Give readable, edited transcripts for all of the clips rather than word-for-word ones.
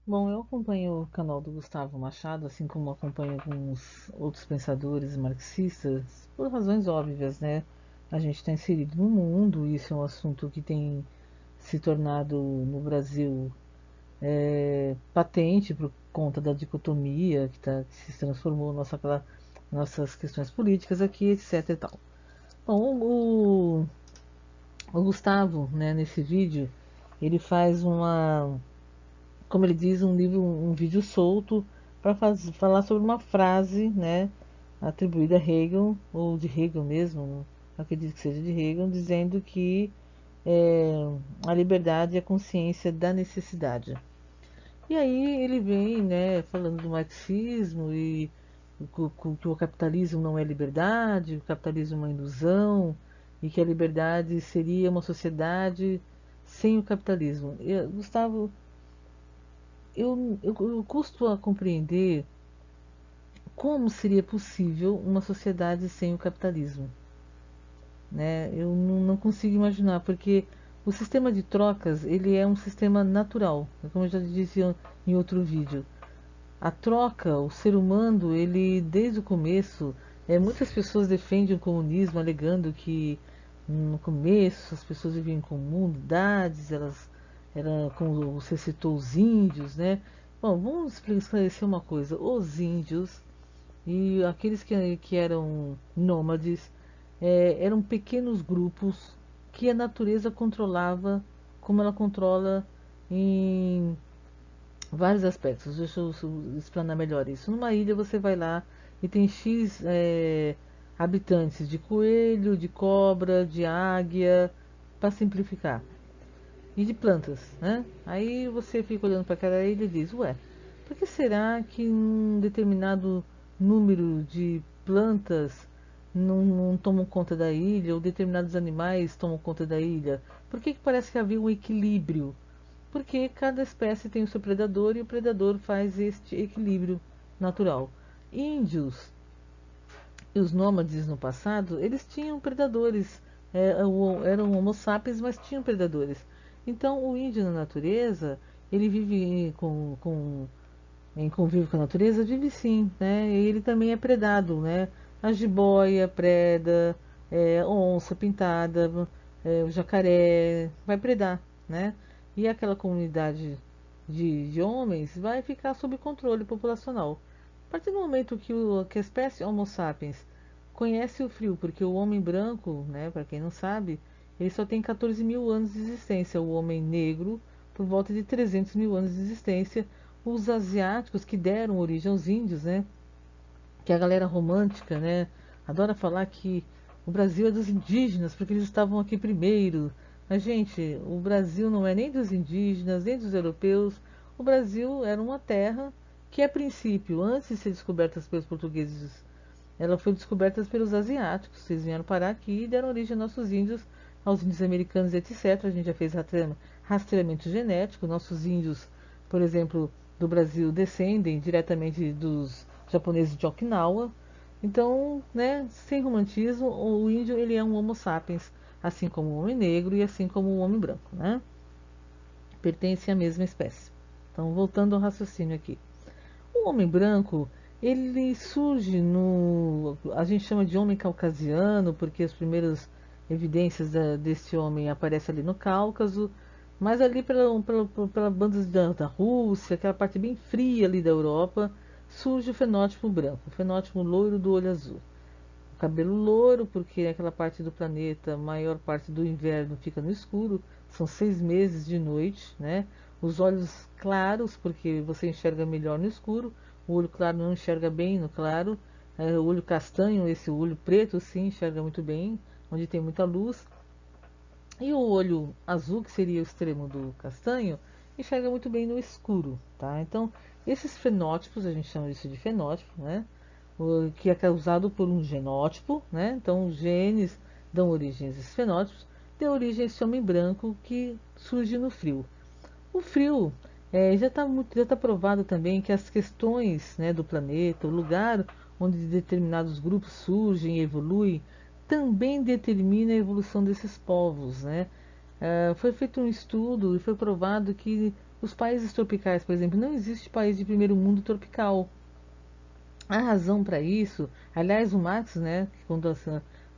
Bom, eu acompanho o canal do Gustavo Machado, assim como acompanho alguns outros pensadores marxistas, por razões óbvias, né? A gente está inserido no mundo, isso é um assunto que tem se tornado no Brasil patente por conta da dicotomia que se transformou nossas questões políticas aqui, etc e tal. Bom, o Gustavo, né, nesse vídeo, ele faz como ele diz, um vídeo solto para falar sobre uma frase, né, atribuída a Hegel, ou de Hegel mesmo, acredito que seja de Hegel, dizendo que é, a liberdade é a consciência da necessidade. E aí ele vem, né, falando do marxismo e que o capitalismo não é liberdade, o capitalismo é uma ilusão, e que a liberdade seria uma sociedade sem o capitalismo. Gustavo, eu custo a compreender como seria possível uma sociedade sem o capitalismo, né? Eu não consigo imaginar, porque o sistema de trocas ele é um sistema natural, como eu já disse em outro vídeo. A troca, o ser humano, ele desde o começo, muitas pessoas defendem o comunismo alegando que no começo as pessoas viviam em comunidades, como você citou, os índios, né? Bom, vamos esclarecer uma coisa: os índios e aqueles que eram nômades eram pequenos grupos que a natureza controlava, como ela controla em vários aspectos. Deixa eu explanar melhor isso. Numa ilha você vai lá e tem X habitantes de coelho, de cobra, de águia, para simplificar. E de plantas, né? Aí você fica olhando para aquela ilha e diz, ué, por que será que um determinado número de plantas não tomam conta da ilha, ou determinados animais tomam conta da ilha? Por que parece que havia um equilíbrio? Porque cada espécie tem o seu predador e o predador faz este equilíbrio natural. Índios e os nômades no passado, eles tinham predadores, eram homo sapiens, mas tinham predadores. Então o índio na natureza, ele vive em convívio com a natureza, vive sim, né? E ele também é predado, né? A jiboia preda, onça pintada, o jacaré, vai predar, né? E aquela comunidade de homens vai ficar sob controle populacional. A partir do momento que a espécie Homo sapiens conhece o frio, porque o homem branco, né, para quem não sabe, ele só tem 14 mil anos de existência, o homem negro por volta de 300 mil anos de existência, os asiáticos que deram origem aos índios, né, que a galera romântica, né, adora falar que o Brasil é dos indígenas porque eles estavam aqui primeiro. Mas, gente, o Brasil não é nem dos indígenas, nem dos europeus. O Brasil era uma terra que, a princípio, antes de ser descoberta pelos portugueses, ela foi descoberta pelos asiáticos. Eles vieram parar aqui e deram origem aos índios americanos, etc. A gente já fez rastreamento genético. Nossos índios, por exemplo, do Brasil descendem diretamente dos japoneses de Okinawa. Então, né, sem romantismo, o índio ele é um Homo sapiens, assim como o homem negro e assim como o homem branco, né? Pertencem à mesma espécie. Então, voltando ao raciocínio aqui. O homem branco, ele surge a gente chama de homem caucasiano, porque as primeiras evidências desse homem aparecem ali no Cáucaso, mas ali pela bandas da Rússia, aquela parte bem fria ali da Europa, surge o fenótipo branco, o fenótipo loiro do olho azul. O cabelo louro, porque aquela parte do planeta, a maior parte do inverno fica no escuro, são 6 meses de noite, né? Os olhos claros, porque você enxerga melhor no escuro, o olho claro não enxerga bem no claro, o olho castanho, esse olho preto, sim, enxerga muito bem, onde tem muita luz, e o olho azul, que seria o extremo do castanho, enxerga muito bem no escuro, tá? Então, esses fenótipos, a gente chama isso de fenótipo, né? Que é causado por um genótipo, né? Então, os genes dão origem a esses fenótipos, deu origem a esse homem branco que surge no frio. O frio já está provado também que as questões, né, do planeta, o lugar onde determinados grupos surgem e evoluem, também determina a evolução desses povos, né? Foi feito um estudo e foi provado que Os países tropicais, por exemplo, não existe país de primeiro mundo tropical. A razão para isso, aliás, o Marx, né, que quando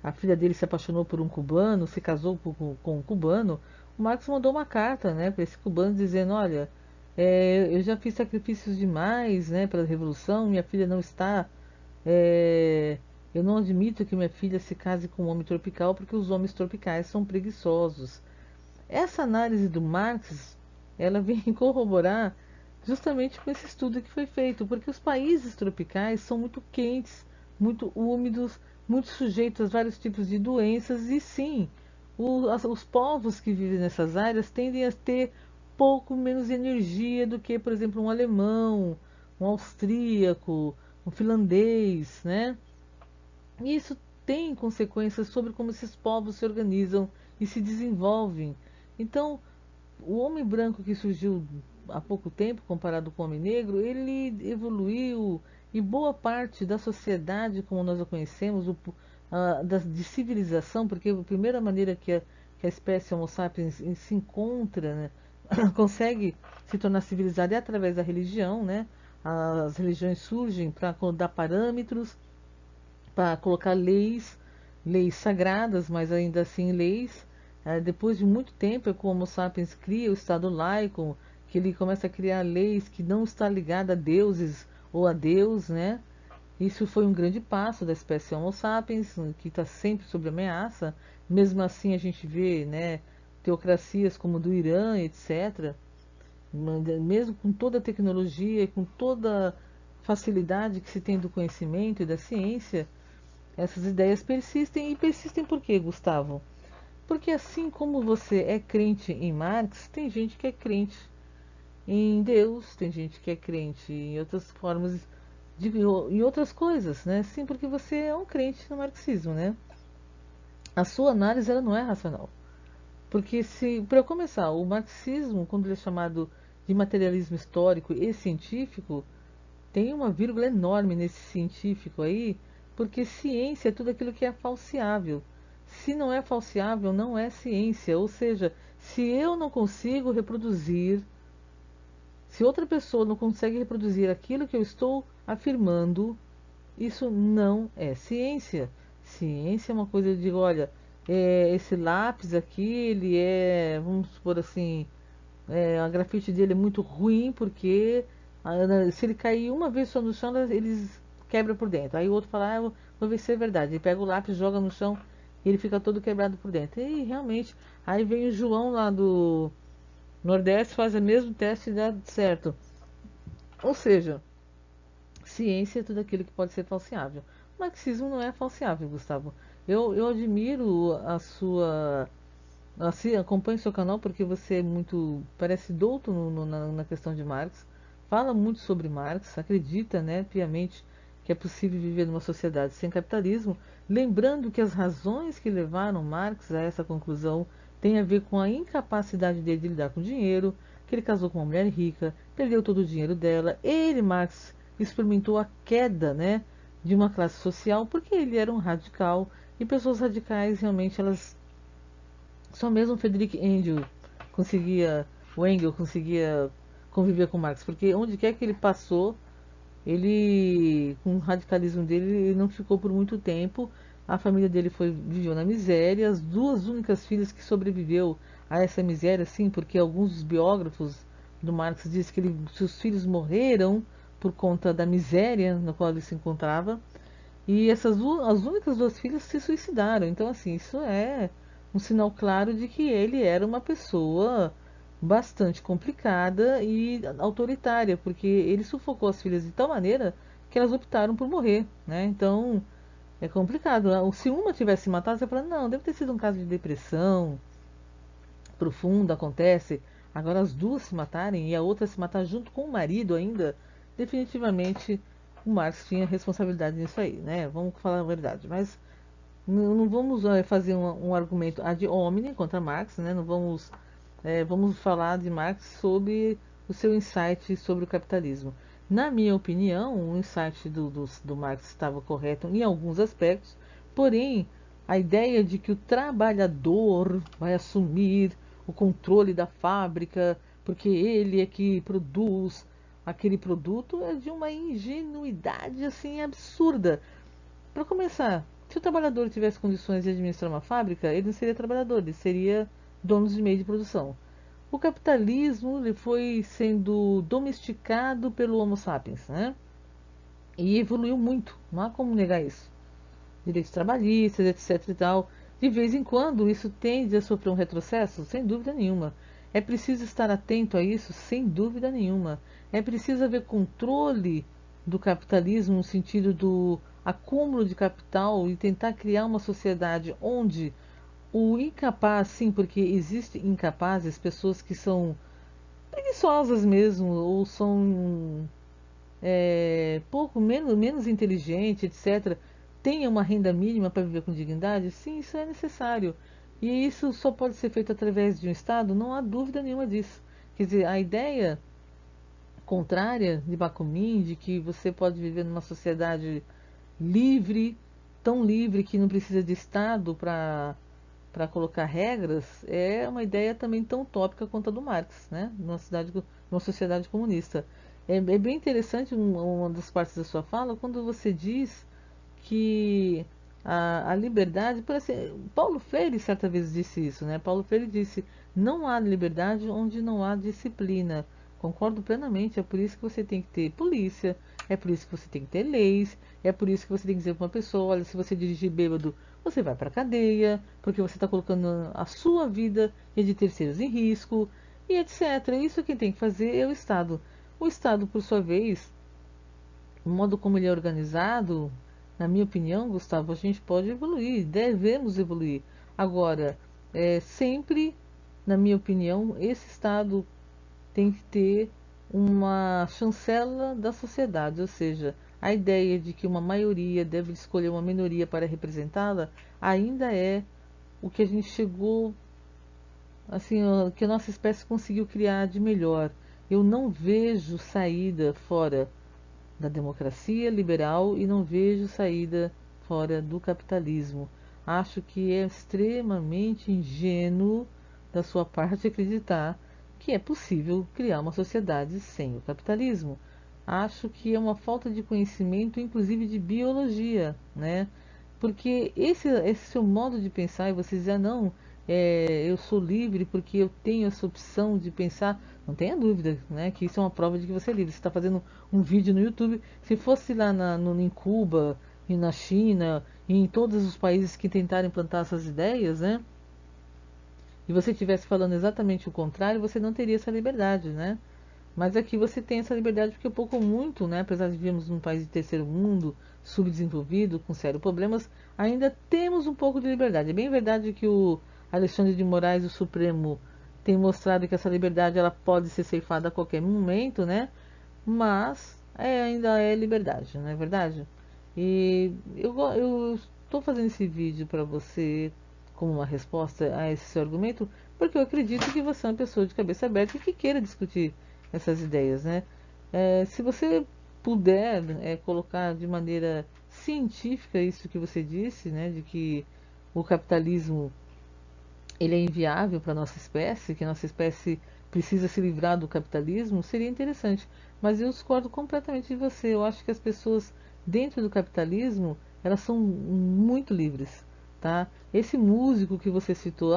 a filha dele se apaixonou por um cubano, se casou com um cubano, o Marx mandou uma carta, né, para esse cubano dizendo, olha, eu já fiz sacrifícios demais, né, pela revolução, minha filha não está, é, eu não admito que minha filha se case com um homem tropical porque os homens tropicais são preguiçosos. Essa análise do Marx, ela vem corroborar justamente com esse estudo que foi feito, porque os países tropicais são muito quentes, muito úmidos, muito sujeitos a vários tipos de doenças, e sim, os povos que vivem nessas áreas tendem a ter pouco menos energia do que, por exemplo, um alemão, um austríaco, um finlandês, né? E isso tem consequências sobre como esses povos se organizam e se desenvolvem. Então, o homem branco que surgiu há pouco tempo, comparado com o homem negro, ele evoluiu e boa parte da sociedade como nós a conhecemos, de civilização, porque a primeira maneira que a espécie Homo sapiens se encontra, né, consegue se tornar civilizada é através da religião, né? As religiões surgem para dar parâmetros, para colocar leis sagradas, mas ainda assim leis. Depois de muito tempo, é como o Homo sapiens cria o Estado laico, que ele começa a criar leis que não está ligada a deuses ou a Deus, né? Isso foi um grande passo da espécie Homo sapiens, que está sempre sob ameaça. Mesmo assim, a gente vê, né, teocracias como do Irã, etc. Mesmo com toda a tecnologia e com toda a facilidade que se tem do conhecimento e da ciência, essas ideias persistem, e persistem por quê, Gustavo? Porque assim como você é crente em Marx, tem gente que é crente em Deus, tem gente que é crente em outras formas, em outras coisas, né? Sim, porque você é um crente no marxismo, né? A sua análise ela não é racional. Porque se, para começar, o marxismo, quando ele é chamado de materialismo histórico e científico, tem uma vírgula enorme nesse científico aí, porque ciência é tudo aquilo que é falseável. Se não é falseável, não é ciência. Ou seja, se eu não consigo reproduzir, se outra pessoa não consegue reproduzir aquilo que eu estou afirmando, isso não é ciência. Ciência é uma coisa, eu digo, olha, esse lápis aqui, ele é, vamos supor assim, a grafite dele é muito ruim porque se ele cair uma vez só no chão, eles quebra por dentro. Aí o outro fala, vou ver se é verdade. Ele pega o lápis, joga no chão e ele fica todo quebrado por dentro. E realmente, aí vem o João lá do Nordeste, faz o mesmo teste e dá certo. Ou seja, ciência é tudo aquilo que pode ser falseável. O marxismo não é falseável, Gustavo. Eu admiro a sua. Assim, acompanhe seu canal porque você é muito, parece douto na questão de Marx, fala muito sobre Marx, acredita, né, piamente que é possível viver numa sociedade sem capitalismo, lembrando que as razões que levaram Marx a essa conclusão têm a ver com a incapacidade dele de lidar com dinheiro, que ele casou com uma mulher rica, perdeu todo o dinheiro dela, ele, Marx, experimentou a queda, né, de uma classe social porque ele era um radical e pessoas radicais realmente elas só mesmo o Engel conseguia conviver com Marx, porque onde quer que ele passou, ele, com o radicalismo dele, ele não ficou por muito tempo. A família dele viveu na miséria. As duas únicas filhas que sobreviveu a essa miséria, sim, porque alguns dos biógrafos do Marx dizem que seus filhos morreram por conta da miséria na qual ele se encontrava. E as únicas duas filhas se suicidaram. Então, assim, isso é um sinal claro de que ele era uma pessoa bastante complicada e autoritária, porque ele sufocou as filhas de tal maneira que elas optaram por morrer, né? Então, é complicado. Se uma tivesse matado, você fala, não, deve ter sido um caso de depressão profunda, acontece. Agora, as duas se matarem e a outra se matar junto com o marido ainda, definitivamente o Marx tinha responsabilidade nisso aí, né? Vamos falar a verdade. Mas não vamos fazer um argumento ad hominem contra Marx, né? Não vamos, vamos falar de Marx sobre o seu insight sobre o capitalismo. Na minha opinião, o insight do Marx estava correto em alguns aspectos, porém, a ideia de que o trabalhador vai assumir o controle da fábrica, porque ele é que produz aquele produto, é de uma ingenuidade assim absurda. Para começar, se o trabalhador tivesse condições de administrar uma fábrica, ele não seria trabalhador, ele seria dono de meio de produção. O capitalismo ele foi sendo domesticado pelo Homo sapiens, né? E evoluiu muito, não há como negar isso. Direitos trabalhistas, etc e tal. De vez em quando isso tende a sofrer um retrocesso, sem dúvida nenhuma. É preciso estar atento a isso, sem dúvida nenhuma. É preciso haver controle do capitalismo no sentido do acúmulo de capital e tentar criar uma sociedade onde o incapaz, sim, porque existem incapazes, pessoas que são preguiçosas mesmo, ou são pouco menos inteligente, etc., tenha uma renda mínima para viver com dignidade, sim, isso é necessário. E isso só pode ser feito através de um Estado, não há dúvida nenhuma disso. Quer dizer, a ideia contrária de Bakunin, de que você pode viver numa sociedade livre, tão livre que não precisa de Estado para colocar regras, é uma ideia também tão utópica quanto a do Marx, né? Numa sociedade comunista. É bem interessante uma das partes da sua fala quando você diz que a liberdade, por assim, Paulo Freire certa vez disse isso, né? Paulo Freire disse: não há liberdade onde não há disciplina. Concordo plenamente, é por isso que você tem que ter polícia, é por isso que você tem que ter leis, é por isso que você tem que dizer para uma pessoa: olha, se você dirigir bêbado, você vai para a cadeia, porque você está colocando a sua vida e a de terceiros em risco, e etc. Isso quem tem que fazer é o Estado. O Estado, por sua vez, o modo como ele é organizado, na minha opinião, Gustavo, a gente pode evoluir, devemos evoluir. Agora, sempre, na minha opinião, esse Estado tem que ter uma chancela da sociedade, ou seja, a ideia de que uma maioria deve escolher uma minoria para representá-la ainda é o que a gente chegou, assim, que a nossa espécie conseguiu criar de melhor. Eu não vejo saída fora da democracia liberal e não vejo saída fora do capitalismo. Acho que é extremamente ingênuo da sua parte acreditar que é possível criar uma sociedade sem o capitalismo. Acho que é uma falta de conhecimento, inclusive de biologia, né? Porque esse seu modo de pensar, e você dizer, ah, não, eu sou livre porque eu tenho essa opção de pensar, não tenha dúvida, né, que isso é uma prova de que você é livre. Você está fazendo um vídeo no YouTube, se fosse lá em Cuba, e na China, e em todos os países que tentaram implantar essas ideias, né, e você estivesse falando exatamente o contrário, você não teria essa liberdade, né? Mas aqui você tem essa liberdade porque pouco ou muito, né, apesar de vivermos num país de terceiro mundo, subdesenvolvido, com sérios problemas, ainda temos um pouco de liberdade. É bem verdade que o Alexandre de Moraes, o Supremo, tem mostrado que essa liberdade ela pode ser ceifada a qualquer momento, né? Mas ainda é liberdade, não é verdade? E eu estou fazendo esse vídeo para você como uma resposta a esse seu argumento, porque eu acredito que você é uma pessoa de cabeça aberta e que queira discutir essas ideias, né? Se você puder colocar de maneira científica isso que você disse, né, de que o capitalismo ele é inviável para a nossa espécie, que a nossa espécie precisa se livrar do capitalismo, seria interessante. Mas eu discordo completamente de você. Eu acho que as pessoas dentro do capitalismo, elas são muito livres, tá? Esse músico que você citou,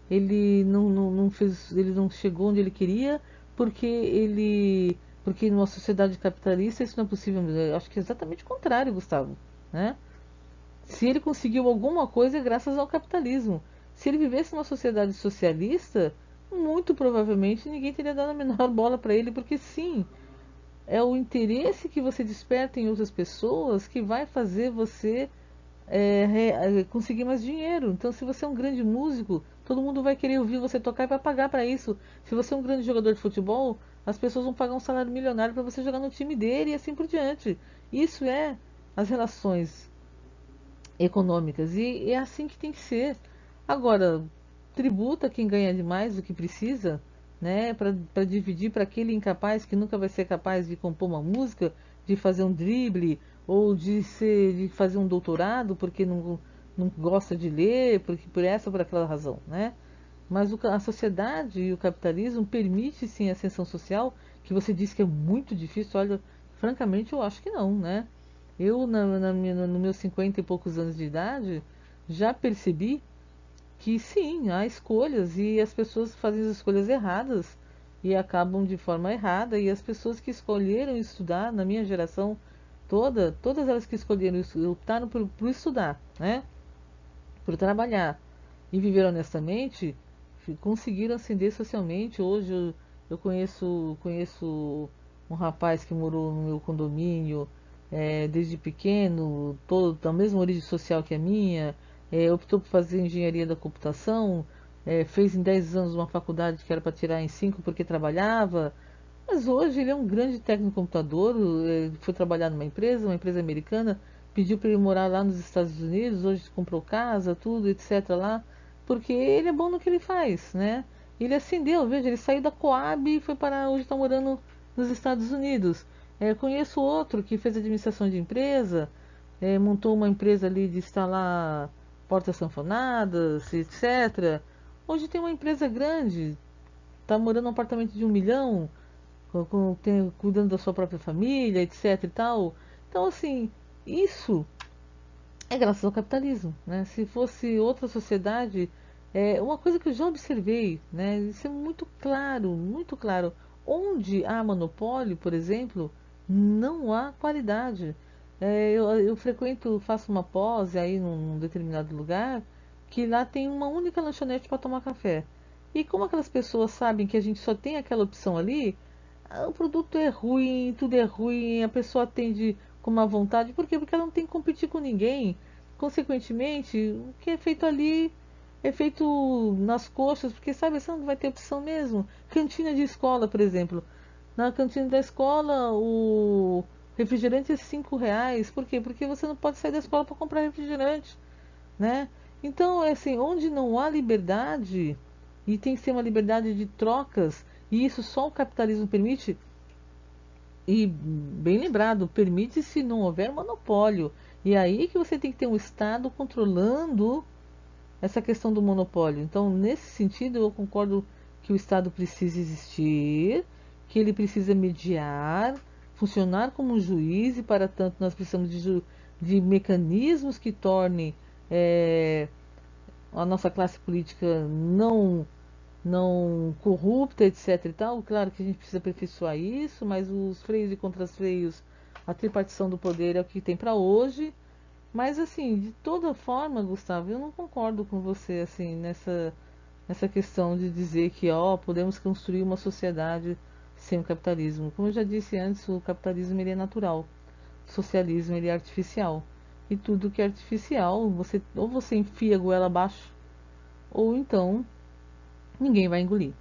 ele não fez, ele não chegou onde ele queria porque numa sociedade capitalista isso não é possível. Eu acho que é exatamente o contrário, Gustavo, né? Se ele conseguiu alguma coisa é graças ao capitalismo. Se ele vivesse numa sociedade socialista, muito provavelmente ninguém teria dado a menor bola para ele, porque sim, é o interesse que você desperta em outras pessoas que vai fazer você conseguir mais dinheiro. Então, se você é um grande músico, todo mundo vai querer ouvir você tocar e vai pagar para isso. Se você é um grande jogador de futebol, as pessoas vão pagar um salário milionário para você jogar no time dele e assim por diante. Isso é as relações econômicas. E é assim que tem que ser. Agora, tributa quem ganha demais do que precisa, né? Para dividir para aquele incapaz que nunca vai ser capaz de compor uma música, de fazer um drible, ou de fazer um doutorado porque não gosta de ler, porque por essa ou por aquela razão, né? Mas a sociedade e o capitalismo permite sim a ascensão social, que você disse que é muito difícil. Olha, francamente eu acho que não, né? Eu, no meus 50 e poucos anos de idade, já percebi que sim, há escolhas e as pessoas fazem as escolhas erradas e acabam de forma errada. E as pessoas que escolheram estudar, na minha geração toda, todas elas que escolheram, optaram por estudar, né? Por trabalhar e viver honestamente, conseguiram ascender socialmente. Hoje eu conheço um rapaz que morou no meu condomínio desde pequeno, todo da mesma origem social que a minha, optou por fazer engenharia da computação, fez em 10 anos uma faculdade que era para tirar em 5 porque trabalhava, mas hoje ele é um grande técnico de computador, foi trabalhar numa uma empresa americana, pediu para ele morar lá nos Estados Unidos, hoje comprou casa, tudo, etc. lá, porque ele é bom no que ele faz, né? Ele ascendeu, veja, ele saiu da Coab e foi para hoje está morando nos Estados Unidos. Conheço outro que fez administração de empresa, montou uma empresa ali de instalar portas sanfonadas, etc. Hoje tem uma empresa grande, está morando num apartamento de 1 milhão, cuidando da sua própria família, etc e tal. Então, assim, isso é graças ao capitalismo, né? Se fosse outra sociedade, uma coisa que eu já observei, né? Isso é muito claro, muito claro. Onde há monopólio, por exemplo, não há qualidade. Eu frequento, faço uma pós aí num determinado lugar, que lá tem uma única lanchonete para tomar café. E como aquelas pessoas sabem que a gente só tem aquela opção ali, o produto é ruim, tudo é ruim, a pessoa atende com má vontade. Por quê? Porque ela não tem que competir com ninguém. Consequentemente, o que é feito ali é feito nas coxas, porque sabe, você não vai ter opção mesmo. Cantina de escola, por exemplo. Na cantina da escola, o refrigerante é R$ 5. Por quê? Porque você não pode sair da escola para comprar refrigerante, né? Então, é assim, onde não há liberdade, e tem que ser uma liberdade de trocas, e isso só o capitalismo permite, e bem lembrado, permite se não houver monopólio. E é aí que você tem que ter um Estado controlando essa questão do monopólio. Então, nesse sentido, eu concordo que o Estado precisa existir, que ele precisa mediar, funcionar como um juiz, e para tanto nós precisamos de mecanismos que tornem a nossa classe política não corrupta, etc e tal. Claro que a gente precisa aperfeiçoar isso, mas os freios e contras-freios, a tripartição do poder é o que tem para hoje. Mas assim, de toda forma, Gustavo, eu não concordo com você assim nessa questão de dizer que ó, podemos construir uma sociedade sem o capitalismo. Como eu já disse antes, o capitalismo ele é natural, o socialismo ele é artificial. E tudo que é artificial, ou você enfia a goela abaixo, ou então ninguém vai engolir.